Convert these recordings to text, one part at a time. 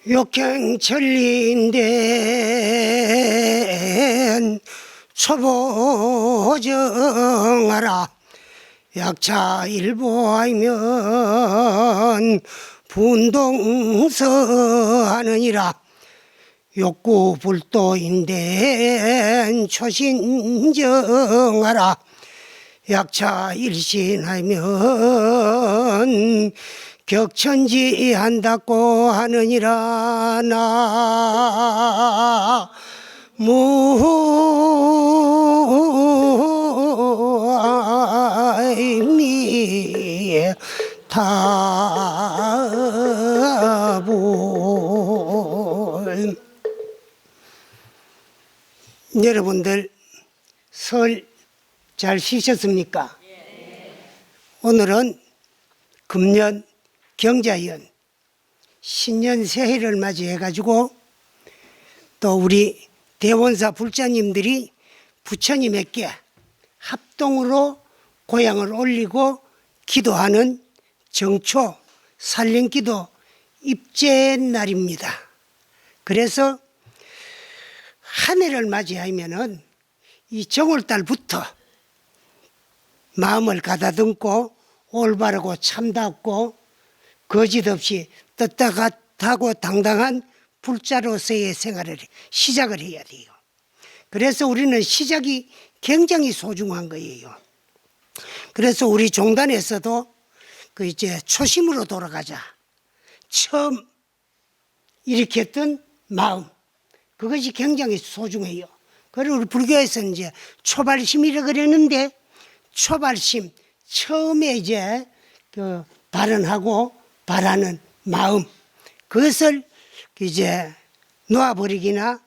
욕행천리인된 초보정하라. 약차 일보하면 분동서하느니라. 욕구불도인된 초신정하라. 약차 일신하면 격천지한다고 하느니라. 나무아이미 타불. 여러분들 설 잘 쉬셨습니까? 오늘은 금년 경자연 신년 새해를 맞이해 가지고 또 우리 대원사 불자님들이 부처님에게 합동으로 고향을 올리고 기도하는 정초 살림기도 입제 날입니다. 그래서 한 해를 맞이하면은 이 정월달부터 마음을 가다듬고 올바르고 참답고 거짓 없이 떳떳하고 당당한 불자로서의 생활을 시작을 해야 돼요. 그래서 우리는 시작이 굉장히 소중한 거예요. 그래서 우리 종단에서도 그 이제 초심으로 돌아가자. 처음 일으켰던 마음, 그것이 굉장히 소중해요. 그리고 우리 불교에서는 이제 초발심이라고 그랬는데, 초발심, 처음에 이제 그 발언하고 바라는 마음, 그것을 이제 놓아버리기나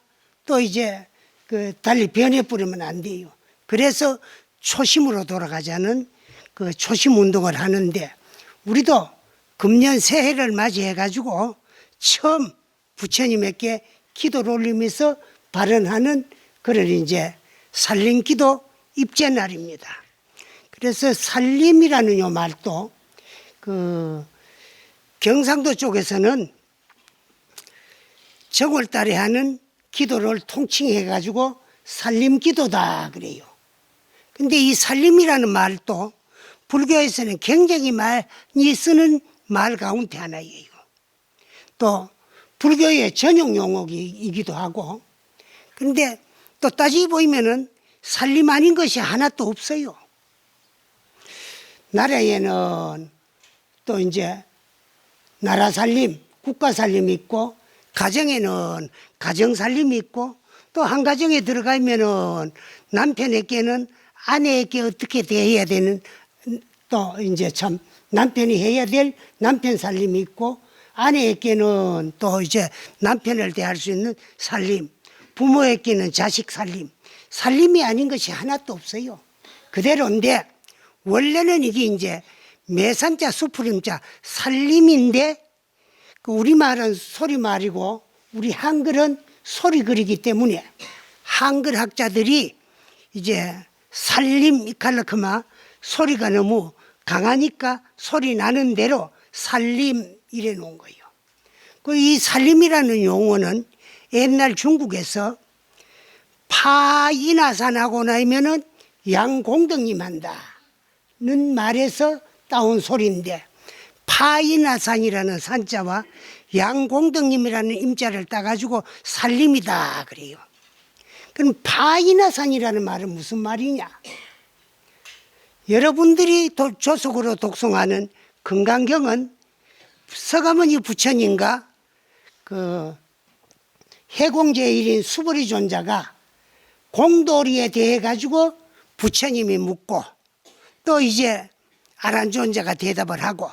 또 이제 그 달리 변해버리면 안 돼요. 그래서 초심으로 돌아가자는 그 초심 운동을 하는데, 우리도 금년 새해를 맞이해가지고 처음 부처님에게 기도를 올리면서 발언하는 그런 이제 살림기도 입제 날입니다. 그래서 살림이라는 요 말도 그 경상도 쪽에서는 정월달에 하는 기도를 통칭해 가지고 살림기도다 그래요. 근데 이 살림이라는 말도 불교에서는 굉장히 많이 쓰는 말 가운데 하나예요. 또 불교의 전용 용어이기도 하고, 그런데 또 따지고 보면은 살림 아닌 것이 하나도 없어요. 나라에는 또 이제 나라 살림, 국가 살림이 있고, 가정에는 가정 살림이 있고, 또 한 가정에 들어가면은 남편에게는 아내에게 어떻게 대해야 되는, 또 이제 참 남편이 해야 될 남편 살림이 있고, 아내에게는 또 이제 남편을 대할 수 있는 살림, 부모에게는 자식 살림, 살림이 아닌 것이 하나도 없어요. 그대로인데, 원래는 이게 이제 매산자 수풀임자 살림인데, 그 우리말은 소리말이고 우리 한글은 소리글이기 때문에 한글 학자들이 이제 살림 이칼라크마 소리가 너무 강하니까 소리 나는 대로 살림 이래 놓은 거예요. 그 이 살림이라는 용어는 옛날 중국에서 파이나산하고 나면은 양공덕님 한다는 말에서 따온 소리인데, 파이나산이라는 산자와 양공덕님이라는 임자를 따가지고 살림이다 그래요. 그럼 파이나산이라는 말은 무슨 말이냐? 여러분들이 조속으로 독송하는 금강경은 서가모니 부처님과 그 해공제일인 수보리 존자가 공도리에 대해 가지고 부처님이 묻고, 또 이제 아란존자가 대답을 하고,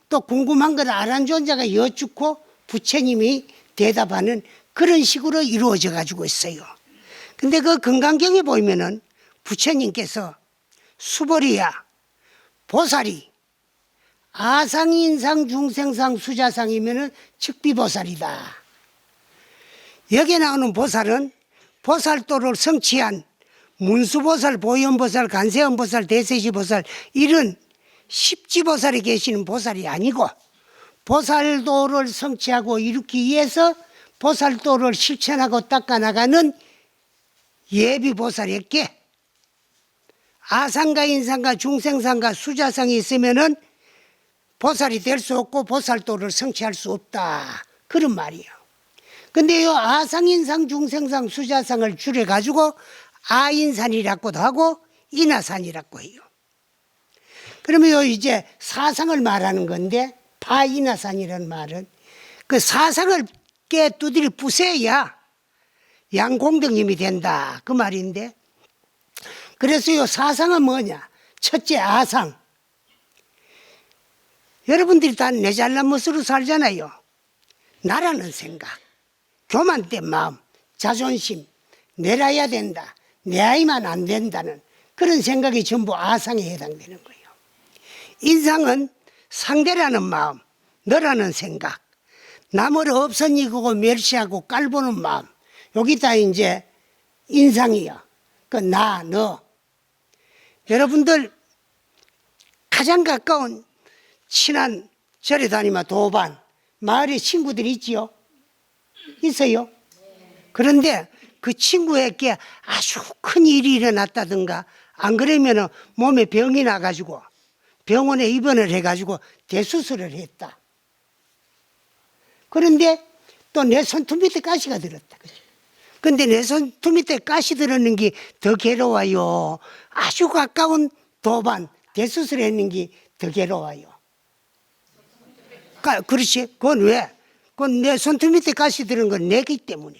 또 궁금한 걸 아란존자가 여쭙고 부처님이 대답하는 그런 식으로 이루어져 가지고 있어요. 근데 그 금강경에 보면은 부처님께서 수보리야, 보살이 아상인상 중생상 수자상이면은 측비보살이다. 여기에 나오는 보살은 보살도를 성취한 문수보살, 보현보살, 간세음보살, 대세시보살 이런 십지보살이 계시는 보살이 아니고 보살도를 성취하고 이루기 위해서 보살도를 실천하고 닦아나가는 예비보살에게 아상과 인상과 중생상과 수자상이 있으면은 보살이 될 수 없고 보살도를 성취할 수 없다. 그런 말이에요. 근데 이 아상인상, 중생상, 수자상을 줄여가지고 아인산이라고도 하고 인하산이라고 해요. 그러면 요 이제 사상을 말하는 건데 파인하산이라는 말은 그 사상을 깨 두드려 부숴야 양공덕님이 된다. 그 말인데 그래서 요 사상은 뭐냐? 첫째 아상. 여러분들이 다 내 잘난 멋으로 살잖아요. 나라는 생각, 교만된 마음, 자존심, 내라야 된다. 내 아이만 안 된다는 그런 생각이 전부 아상에 해당되는 거예요. 인상은 상대라는 마음, 너라는 생각, 남을 없선이고 멸시하고 깔보는 마음. 여기다 이제 인상이요. 그 나, 너. 여러분들 가장 가까운 친한 절에 다니면 도반, 마을에 친구들이 있지요? 있어요? 그런데 그 친구에게 아주 큰 일이 일어났다든가 안 그러면 몸에 병이 나가지고 병원에 입원을 해가지고 대수술을 했다. 그런데 또 내 손톱 밑에 가시가 들었다. 근데 내 손톱 밑에 가시 들었는 게 더 괴로워요. 아주 가까운 도반, 대수술 했는 게 더 괴로워요. 그렇지. 그건 왜? 그건 내 손톱 밑에 가시 들은 건 내기 때문에.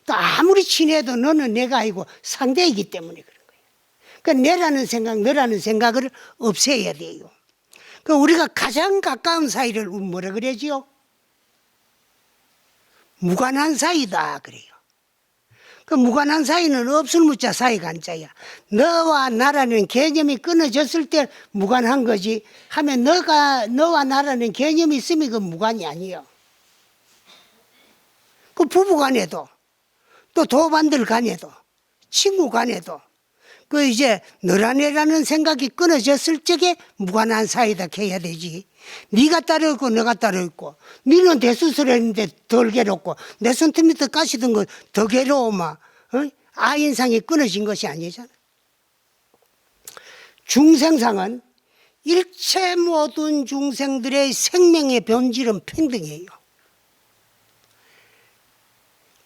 또 아무리 친해도 너는 내가 아니고 상대이기 때문에 그런 거예요. 그러니까 내라는 생각, 너라는 생각을 없애야 돼요. 그 우리가 가장 가까운 사이를 뭐라 그러지요? 무관한 사이다 그래요. 그 무관한 사이는 없을 무자 사이가 한자야. 너와 나라는 개념이 끊어졌을 때 무관한 거지 하면 너와 나라는 개념이 있으면 그건 무관이 아니에요. 그 부부 간에도 또 도반들 간에도 친구 간에도 그 이제 너라 내라는 생각이 끊어졌을 적에 무관한 사이다 해야 되지. 네가 따로 있고 내가 따로 있고 너는 대수술 했는데 덜 괴롭고 내 손톱 밑에 가시던 거 더 괴로워 막 아인상이 끊어진 것이 아니잖아. 중생상은 일체 모든 중생들의 생명의 본질은 평등이에요.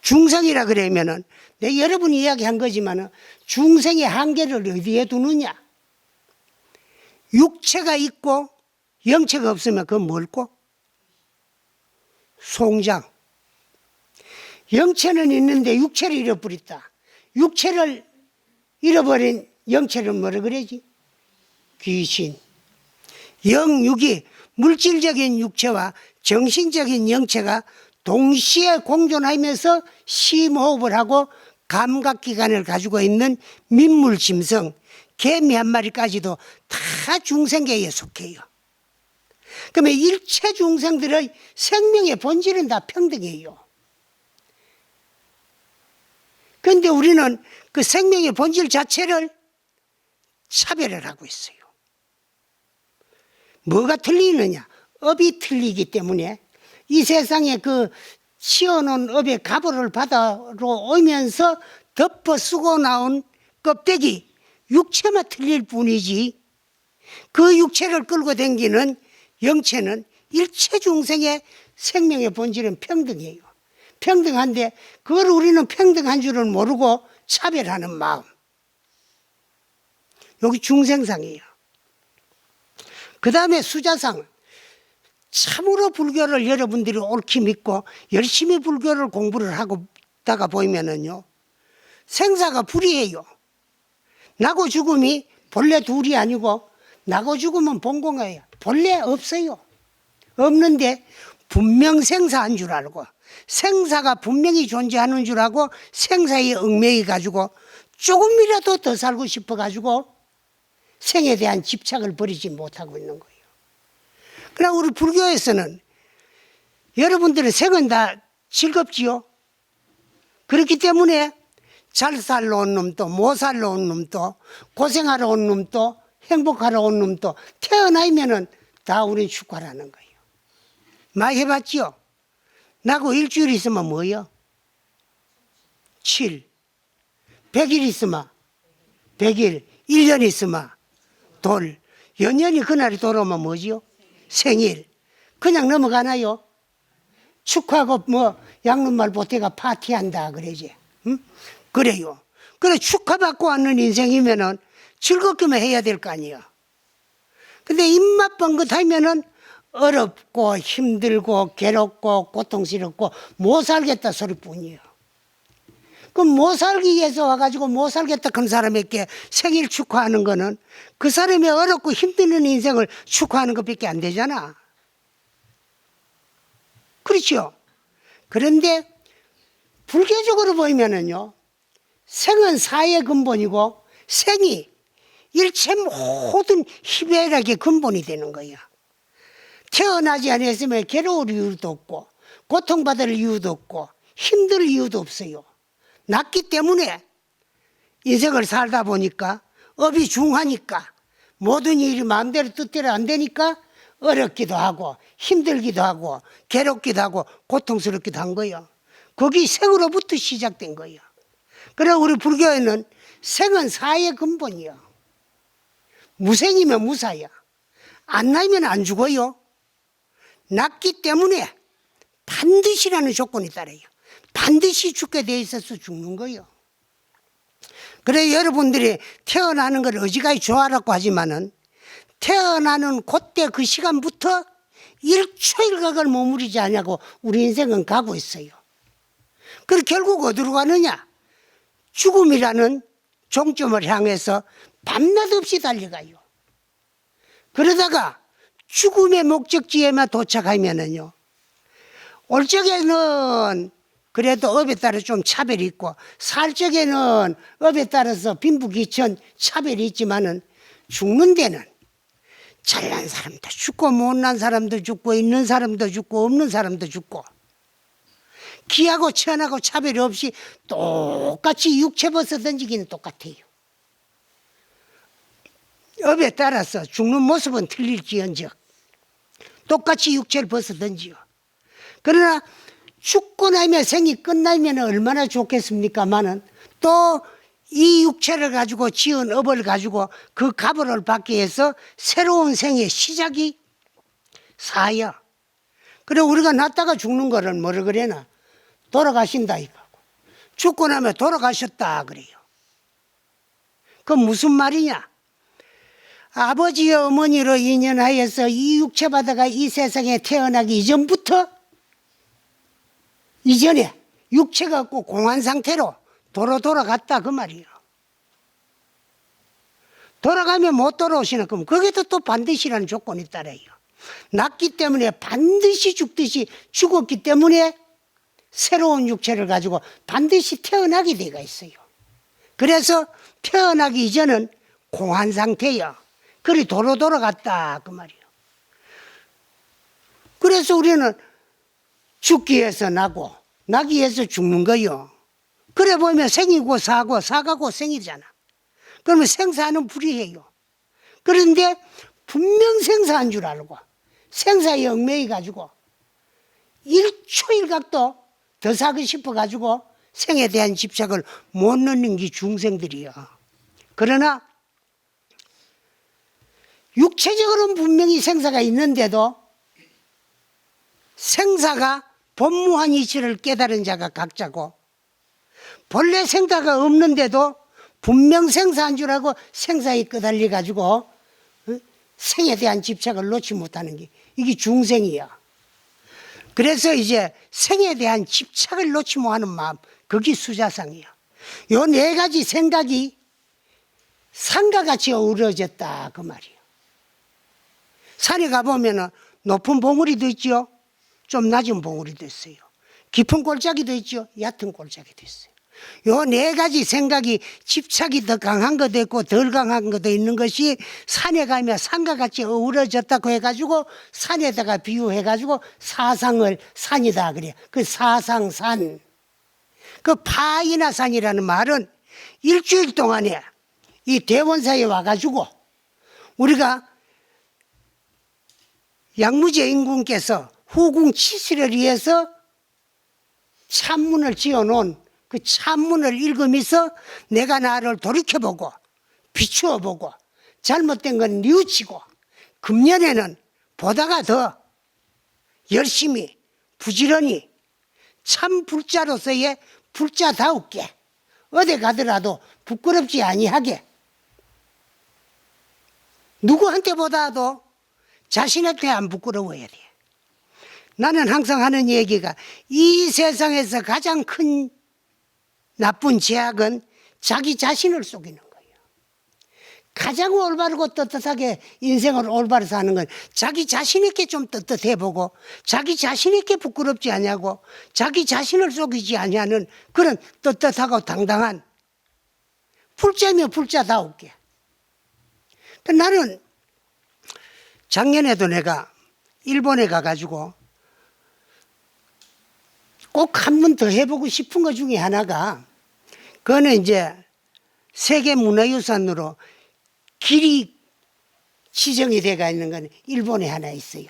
중생이라 그러면은 내 여러분이 이야기한 거지만은 중생의 한계를 어디에 두느냐? 육체가 있고 영체가 없으면 그건 뭘고? 송장. 영체는 있는데 육체를 잃어버렸다. 육체를 잃어버린 영체를 뭐라 그러지? 귀신. 영육이 물질적인 육체와 정신적인 영체가 동시에 공존하면서 심호흡을 하고 감각기관을 가지고 있는 민물짐승, 개미 한 마리까지도 다 중생계에 속해요. 그러면 일체 중생들의 생명의 본질은 다 평등해요. 그런데 우리는 그 생명의 본질 자체를 차별을 하고 있어요. 뭐가 틀리느냐? 업이 틀리기 때문에 이 세상에 그 씌워놓은 업의 가보를 바다로 오면서 덮어 쓰고 나온 껍데기, 육체만 틀릴 뿐이지 그 육체를 끌고 다니는 영체는 일체 중생의 생명의 본질은 평등해요. 평등한데 그걸 우리는 평등한 줄은 모르고 차별하는 마음. 여기 중생상이에요. 그 다음에 수자상. 참으로 불교를 여러분들이 옳게 믿고 열심히 불교를 공부를 하고 있다가 보면은요, 생사가 불이에요. 나고 죽음이 본래 둘이 아니고 나고 죽음은 본공이에요. 본래 없어요. 없는데 분명 생사한 줄 알고 생사가 분명히 존재하는 줄 알고 생사에 얽매여 가지고 조금이라도 더 살고 싶어 가지고 생에 대한 집착을 버리지 못하고 있는 거예요. 그러나 우리 불교에서는 여러분들의 생은 다 즐겁지요. 그렇기 때문에 잘 살러 온 놈도 못 살러 온 놈도 고생하러 온 놈도 행복하러 온 놈도 태어나면은 다 우리는 축하라는 거예요. 많이 해봤지요? 나고 일주일 있으면 뭐요? 7. 100일 있으면 100일. 1년 있으면 돌. 연년이 그날이 돌아오면 뭐지요? 생일. 그냥 넘어가나요? 축하하고 뭐 양눈말 보태가 파티한다 그러지. 응? 그래요. 그래 축하받고 왔는 인생이면은 즐겁게만 해야 될 거 아니야. 근데 입맛 번긋하면은 어렵고 힘들고 괴롭고 고통스럽고 못 살겠다 소리뿐이에요. 그럼 못 살기 위해서 와가지고 못 살겠다 그런 사람에게 생일 축하하는 거는 그 사람의 어렵고 힘드는 인생을 축하하는 것밖에 안 되잖아. 그렇죠? 그런데 불교적으로 보면은요, 생은 사의 근본이고 생이 일체 모든 희배락의 근본이 되는 거야. 태어나지 않았으면 괴로울 이유도 없고 고통받을 이유도 없고 힘들 이유도 없어요. 낳기 때문에 인생을 살다 보니까 업이 중하니까 모든 일이 마음대로 뜻대로 안 되니까 어렵기도 하고 힘들기도 하고 괴롭기도 하고 고통스럽기도 한 거예요. 거기 생으로부터 시작된 거예요. 그래서 우리 불교에는 생은 사의 근본이야. 무생이면 무사야. 안 나면 안 죽어요. 낳기 때문에 반드시라는 조건이 따라요. 반드시 죽게 돼 있어서 죽는 거예요. 그래 여러분들이 태어나는 걸 어지간히 좋아하라고 하지만은 태어나는 그때 그 시간부터 1초일각을 머무르지 않냐고 우리 인생은 가고 있어요. 그래 결국 어디로 가느냐? 죽음이라는 종점을 향해서 밤낮 없이 달려가요. 그러다가 죽음의 목적지에만 도착하면은요, 올 적에는 그래도 업에 따라 좀 차별이 있고 살 적에는 업에 따라서 빈부귀천 차별이 있지만은 죽는 데는 잘난 사람도 죽고 못난 사람도 죽고 있는 사람도 죽고 없는 사람도 죽고 기하고 천하고 차별이 없이 똑같이 육체 벗어 던지기는 똑같아요. 업에 따라서 죽는 모습은 틀릴지언정 똑같이 육체를 벗어 던지요. 그러나 죽고 나면 생이 끝나면 얼마나 좋겠습니까마는 또 이 육체를 가지고 지은 업을 가지고 그 값을 받기 위해서 새로운 생의 시작이 사야. 그래 우리가 낳다가 죽는 거를 뭐라 그래나? 돌아가신다 이거고. 죽고 나면 돌아가셨다 그래요. 그건 무슨 말이냐? 아버지와 어머니로 인연하여서 이 육체 받아가 이 세상에 태어나기 이전부터 이전에 육체가 없고 공한 상태로 도로 돌아갔다 그 말이에요. 돌아가면 못 돌아오시나 그럼 거기도 또 반드시라는 조건이 따라요. 낳기 때문에 반드시 죽듯이 죽었기 때문에 새로운 육체를 가지고 반드시 태어나게 되어 있어요. 그래서 태어나기 이전은 공한 상태예요. 그리 도로 돌아갔다 그 말이에요. 그래서 우리는 죽기 위해서 나고 나기 위해서 죽는 거요. 그래 보면 생이고 사고 사가고 생이잖아. 그러면 생사는 불이해요. 그런데 분명 생사한 줄 알고 생사에 얽매여 가지고 1초일각도 더 사고 싶어 가지고 생에 대한 집착을 못 넣는 게 중생들이야. 그러나 육체적으로는 분명히 생사가 있는데도 생사가 법무한 이치를 깨달은 자가 각자고 본래 생사가 없는데도 분명 생사한 줄 알고 생사에 끄달려 가지고 생에 대한 집착을 놓지 못하는 게 이게 중생이야. 그래서 이제 생에 대한 집착을 놓지 못하는 마음 그게 수자상이야. 요 네 가지 생각이 산과 같이 어우러졌다 그 말이야. 산에 가보면 높은 봉우리도 있죠. 좀 낮은 봉우리도 있어요. 깊은 골짜기도 있죠. 얕은 골짜기도 있어요. 요 네 가지 생각이 집착이 더 강한 것도 있고 덜 강한 것도 있는 것이 산에 가면 산과 같이 어우러졌다고 해가지고 산에다가 비유해가지고 사상을 산이다 그래요. 그 사상산. 그 파이나산이라는 말은 일주일 동안에 이 대원사에 와가지고 우리가 양무제 임금께서 후궁 치실을 위해서 찬문을 지어놓은 그 찬문을 읽으면서 내가 나를 돌이켜보고 비추어보고 잘못된 건 뉘우치고 금년에는 보다가 더 열심히 부지런히 참 불자로서의 불자다우게 어디 가더라도 부끄럽지 아니하게 누구한테보다도 자신한테 안 부끄러워야 돼. 나는 항상 하는 얘기가 이 세상에서 가장 큰 나쁜 죄악은 자기 자신을 속이는 거예요. 가장 올바르고 떳떳하게 인생을 올바로 사는 건 자기 자신에게 좀 떳떳해 보고 자기 자신에게 부끄럽지 않냐고 자기 자신을 속이지 않냐는 그런 떳떳하고 당당한 불자며 불자다우게. 나는 작년에도 내가 일본에 가가지고 꼭 한 번 더 해보고 싶은 것 중에 하나가 그거는 이제 세계문화유산으로 길이 지정이 돼가 있는 건 일본에 하나 있어요.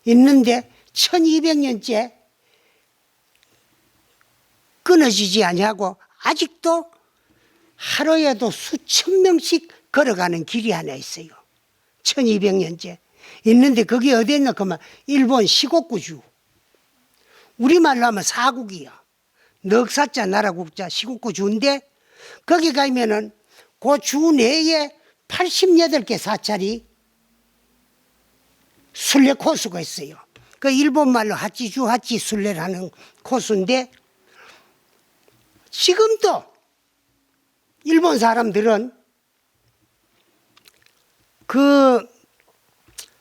있는데 1200년째 끊어지지 아니하고 아직도 하루에도 수천 명씩 걸어가는 길이 하나 있어요. 1200년째 있는데 그게 어디 있나 그러면 일본 시곡구주 우리말로 하면 사국이요. 넉사자 나라국자 시곡구주인데 거기 가면은 그 주 내에 88개 사찰이 순례 코스가 있어요. 그 일본말로 하치주 하치 순례라는 코스인데 지금도 일본 사람들은 그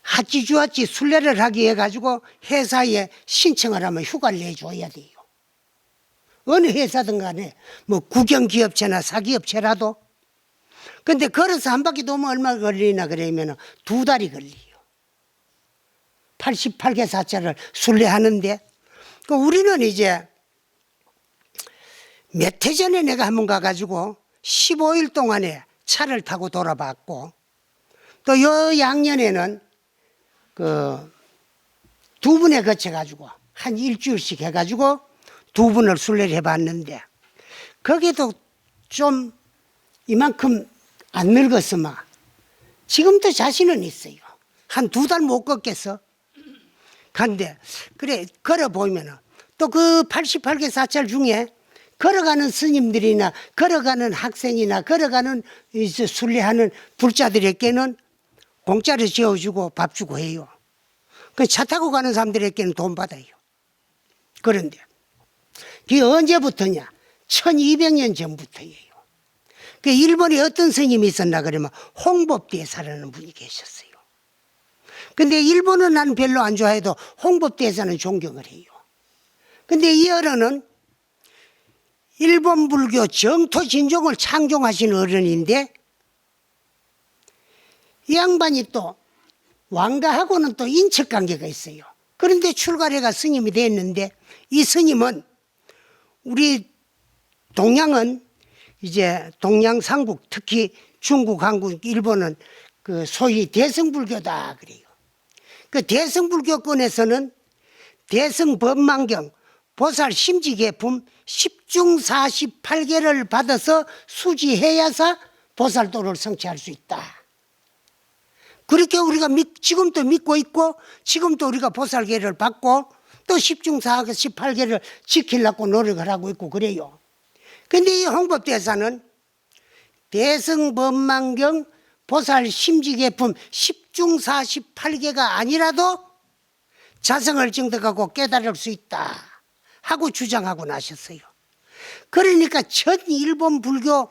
하치주하치 순례를 하기 위해 가지고 회사에 신청을 하면 휴가를 내줘야 돼요. 어느 회사든 간에 뭐 국영기업체나 사기업체라도. 근데 걸어서 한 바퀴 도면 얼마 걸리나 그러면 2달이 걸려요. 88개 사찰을 순례하는데 우리는 이제 몇 해 전에 내가 한번 가가지고 15일 동안에 차를 타고 돌아봤고 또 요 양년에는 그 2분에 거쳐가지고 한 일주일씩 해가지고 2분을 순례를 해봤는데 거기도 좀 이만큼 안 늙었으면 지금도 자신은 있어요. 한 2달 못 걷겠어. 간데 그래 걸어보면은 또 그 88개 사찰 중에 걸어가는 스님들이나 걸어가는 학생이나 걸어가는 순례하는 불자들에게는 공짜로 지어주고 밥 주고 해요. 그 차 타고 가는 사람들에게는 돈 받아요. 그런데 그게 언제부터냐? 1200년 전부터예요. 그 일본에 어떤 스님이 있었나 그러면 홍법대사라는 분이 계셨어요. 근데 일본은 난 별로 안 좋아해도 홍법대사는 존경을 해요. 근데 이 어른은 일본 불교 정토 진종을 창종하신 어른인데 이 양반이 또 왕가하고는 또 인척관계가 있어요. 그런데 출가래가 스님이 됐는데 이 스님은 우리 동양은 이제 동양상국 특히 중국, 한국, 일본은 그 소위 대승불교다 그래요. 그 대승불교권에서는 대승법망경 보살 심지계품 10중 48개를 받아서 수지해야사 보살도를 성취할 수 있다. 그렇게 우리가 지금도 믿고 있고 지금도 우리가 보살계를 받고 또 10중 48개를 지키려고 노력을 하고 있고 그래요. 근데 이 홍법대사는 대승법망경 보살 심지계품 10중 48개가 아니라도 자성을 증득하고 깨달을 수 있다 하고 주장하고 나셨어요. 그러니까 전 일본 불교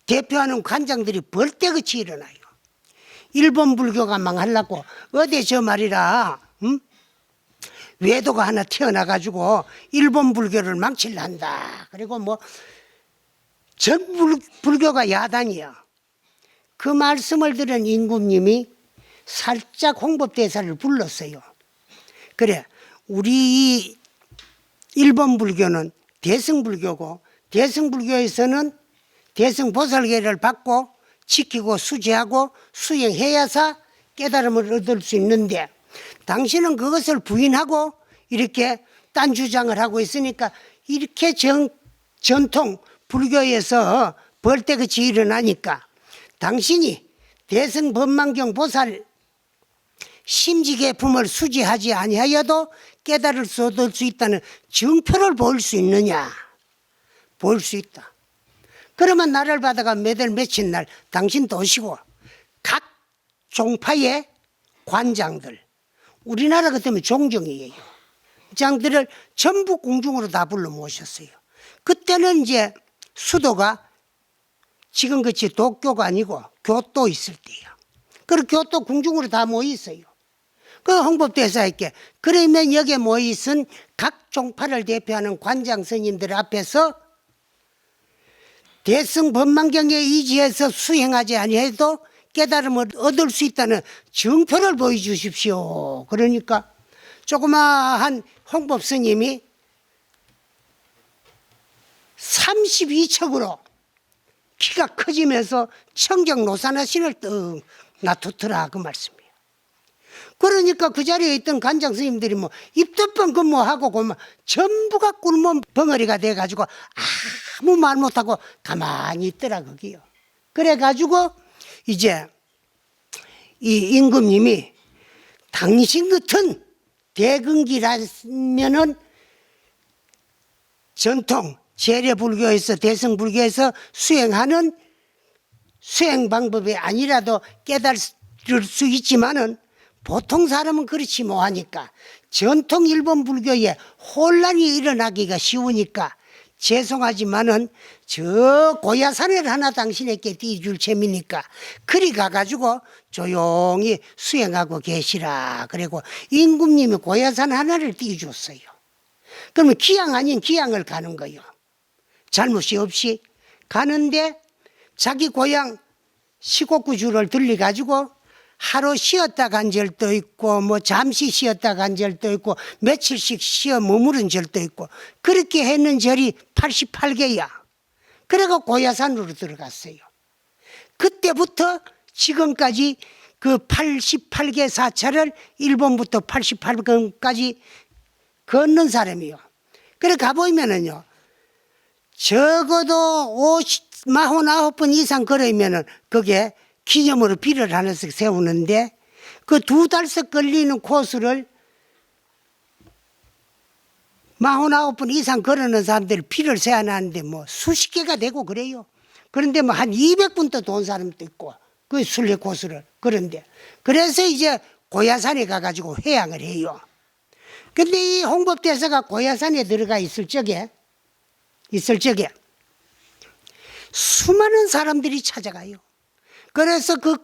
대표하는 관장들이 벌떼같이 일어나요. 일본 불교가 망하려고 어디 저 말이라 외도가 하나 태어나가지고 일본 불교를 망칠란다. 그리고 뭐 전 불교가 야단이야. 그 말씀을 들은 임금님이 살짝 홍법대사를 불렀어요. 그래 우리 일본 불교는 대승불교고 대승불교에서는 대승보살계를 받고 지키고 수제하고 수행해야사 깨달음을 얻을 수 있는데 당신은 그것을 부인하고 이렇게 딴 주장을 하고 있으니까 이렇게 전통 불교에서 벌떼같이 일어나니까 당신이 대승법망경 보살 심지계품을 수지하지 아니하여도 깨달을 수 얻을 수 있다는 증표를 보일 수 있느냐? 보일 수 있다. 그러면 나를 받아가 매달 며칠 날 당신도 오시고 각 종파의 관장들, 우리나라 같으면 종정이에요. 장들을 전부 궁중으로 다 불러 모셨어요. 그때는 이제 수도가 지금 같이 도교가 아니고 교토 있을 때예요. 그리고 교토 궁중으로 다 모여 있어요. 그 홍법대사에게 그러면 여기에 모여 있은 각 종파를 대표하는 관장 스님들 앞에서 대승법망경에 의지해서 수행하지 아니해도 깨달음을 얻을 수 있다는 증표를 보여주십시오. 그러니까 조그마한 홍법 스님이 32척으로 키가 커지면서 청정 노산화신을 떡 놔두더라 그 말씀이에요. 그러니까 그 자리에 있던 관장 스님들이 뭐 입덮번 근무하고 그러면 전부가 꿀몸 벙어리가 돼가지고 아무 말 못하고 가만히 있더라 거기요. 그래가지고 이제 이 임금님이 당신 같은 대근기라면은 전통 재래불교에서 대승불교에서 수행하는 수행 방법이 아니라도 깨달을 수 있지만은 보통 사람은 그렇지 못하니까 전통 일본 불교에 혼란이 일어나기가 쉬우니까 죄송하지만은 저 고야산을 하나 당신에게 띄줄 재미니까 그리 가가지고 조용히 수행하고 계시라. 그리고 임금님이 고야산 하나를 띄워줬어요. 그러면 기양 아닌 기양을 가는 거예요. 잘못이 없이 가는데 자기 고향 시곡구주를 들려가지고 하루 쉬었다 간 절도 있고 뭐 잠시 쉬었다 간 절도 있고 며칠씩 쉬어 머무른 절도 있고 그렇게 했는 절이 88개야. 그래가 고야산으로 들어갔어요. 그때부터 지금까지 그 88개 사찰을 일본부터 88권까지 걷는 사람이요. 그래 가보면은요 적어도 49번 이상 걸으면은 그게 기념으로 비를 하나씩 세우는데 그 2달씩 걸리는 코스를 49번 이상 걸으는 사람들이 비를 세워놨는데 뭐 수십 개가 되고 그래요. 그런데 뭐 한 200분도 돈 사람도 있고 그 순례 코스를. 그런데 그래서 이제 고야산에 가가지고 회양을 해요. 근데 이 홍법대사가 고야산에 들어가 있을 적에 수많은 사람들이 찾아가요. 그래서 그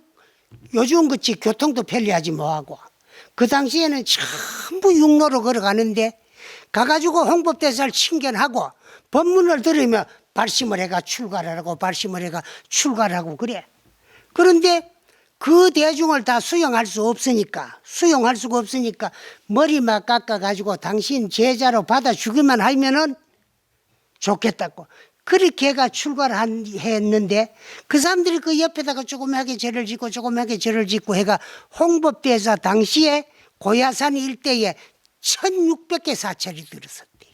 요즘 같이 교통도 편리하지 뭐하고 그 당시에는 전부 육로로 걸어가는데 가가지고 홍법대사를 친견하고 법문을 들으며 발심을 해가 출가하라고 발심을 해가 출가하라고 그래. 그런데 그 대중을 다 수용할 수 없으니까 수용할 수가 없으니까 머리만 깎아가지고 당신 제자로 받아주기만 하면은 좋겠다고 그렇게 해가 출가를 했는데 그 사람들이 그 옆에다가 조그맣게 절을 짓고 조그맣게 절을 짓고 해가 홍법대사 당시에 고야산 일대에 1600개 사찰이 들었었대요.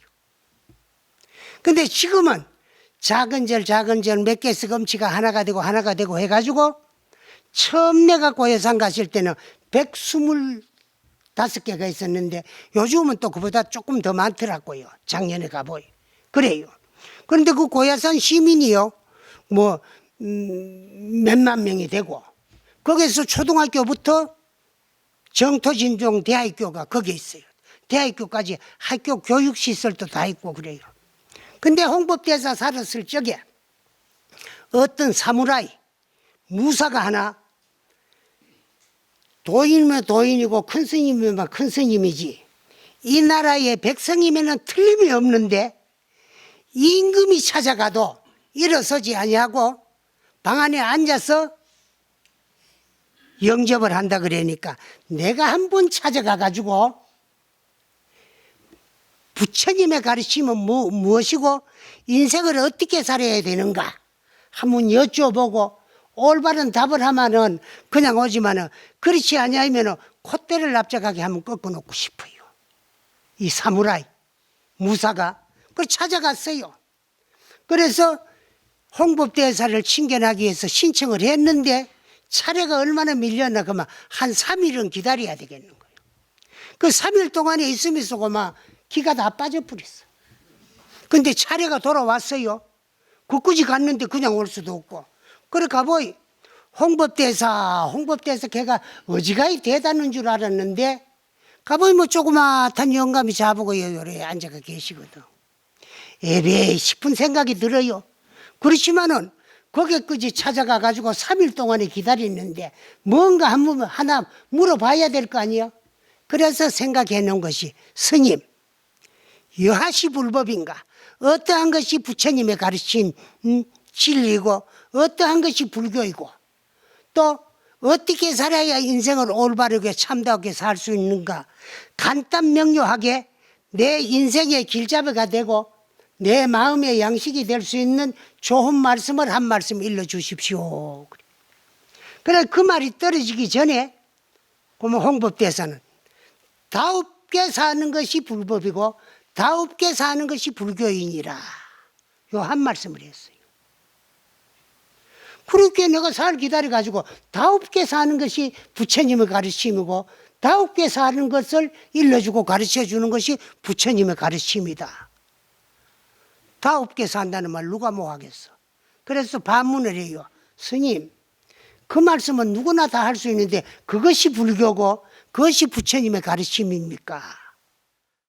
근데 지금은 작은 절 몇 개씩 엄치가 하나가 되고 해가지고 처음 내가 고야산 갔을 때는 125개가 있었는데 요즘은 또 그보다 조금 더 많더라고요. 작년에 가보요. 그래요. 그런데 그 고야산 시민이요, 뭐, 몇만 명이 되고, 거기서 초등학교부터 정토진종 대학교가 거기에 있어요. 대학교까지 학교 교육시설도 다 있고 그래요. 근데 홍법대사 살았을 적에 어떤 사무라이, 무사가 하나, 도인이면 도인이고 큰 스님이면 큰 스님이지, 이 나라의 백성이면 틀림이 없는데, 임금이 찾아가도 일어서지 아니하고 방 안에 앉아서 영접을 한다 그러니까 내가 한번 찾아가 가지고 부처님의 가르침은 무엇이고 인생을 어떻게 살아야 되는가 한번 여쭤보고 올바른 답을 하면은 그냥 오지만은 그렇지 아니하면은 콧대를 납작하게 한번 꺾어놓고 싶어요. 이 사무라이 무사가 그걸 찾아갔어요. 그래서 홍법대사를 친견하기 위해서 신청을 했는데 차례가 얼마나 밀렸나 그만 한 3일은 기다려야 되겠는 거예요. 그 3일 동안에 있으면서 그만 기가 다 빠져버렸어. 근데 차례가 돌아왔어요. 굳굳이 갔는데 그냥 올 수도 없고. 그래 가보이 홍법대사 걔가 어지간히 대단한 줄 알았는데 가보이 뭐 조그마한 영감이 자보고 요래 앉아가 계시거든. 에베 싶은 생각이 들어요. 그렇지만은 거기까지 찾아가 가지고 3일 동안에 기다리는데 뭔가 하나 물어봐야 될 거 아니에요. 그래서 생각해 놓은 것이 스님 여하시 불법인가, 어떠한 것이 부처님의 가르친 진리고 어떠한 것이 불교이고 또 어떻게 살아야 인생을 올바르게 참다하게 살 수 있는가, 간단 명료하게 내 인생의 길잡이가 되고 내 마음의 양식이 될 수 있는 좋은 말씀을 한 말씀 일러주십시오. 그래 그 말이 떨어지기 전에 그러면 홍법대사는 다웁게 사는 것이 불법이고 다웁게 사는 것이 불교이니라 요 한 말씀을 했어요. 그렇게 내가 살 기다려가지고 다웁게 사는 것이 부처님의 가르침이고 다웁게 사는 것을 일러주고 가르쳐주는 것이 부처님의 가르침이다. 다웁게 산다는 말 누가 뭐 하겠어. 그래서 반문을 해요. 스님 그 말씀은 누구나 다 할 수 있는데 그것이 불교고 그것이 부처님의 가르침입니까?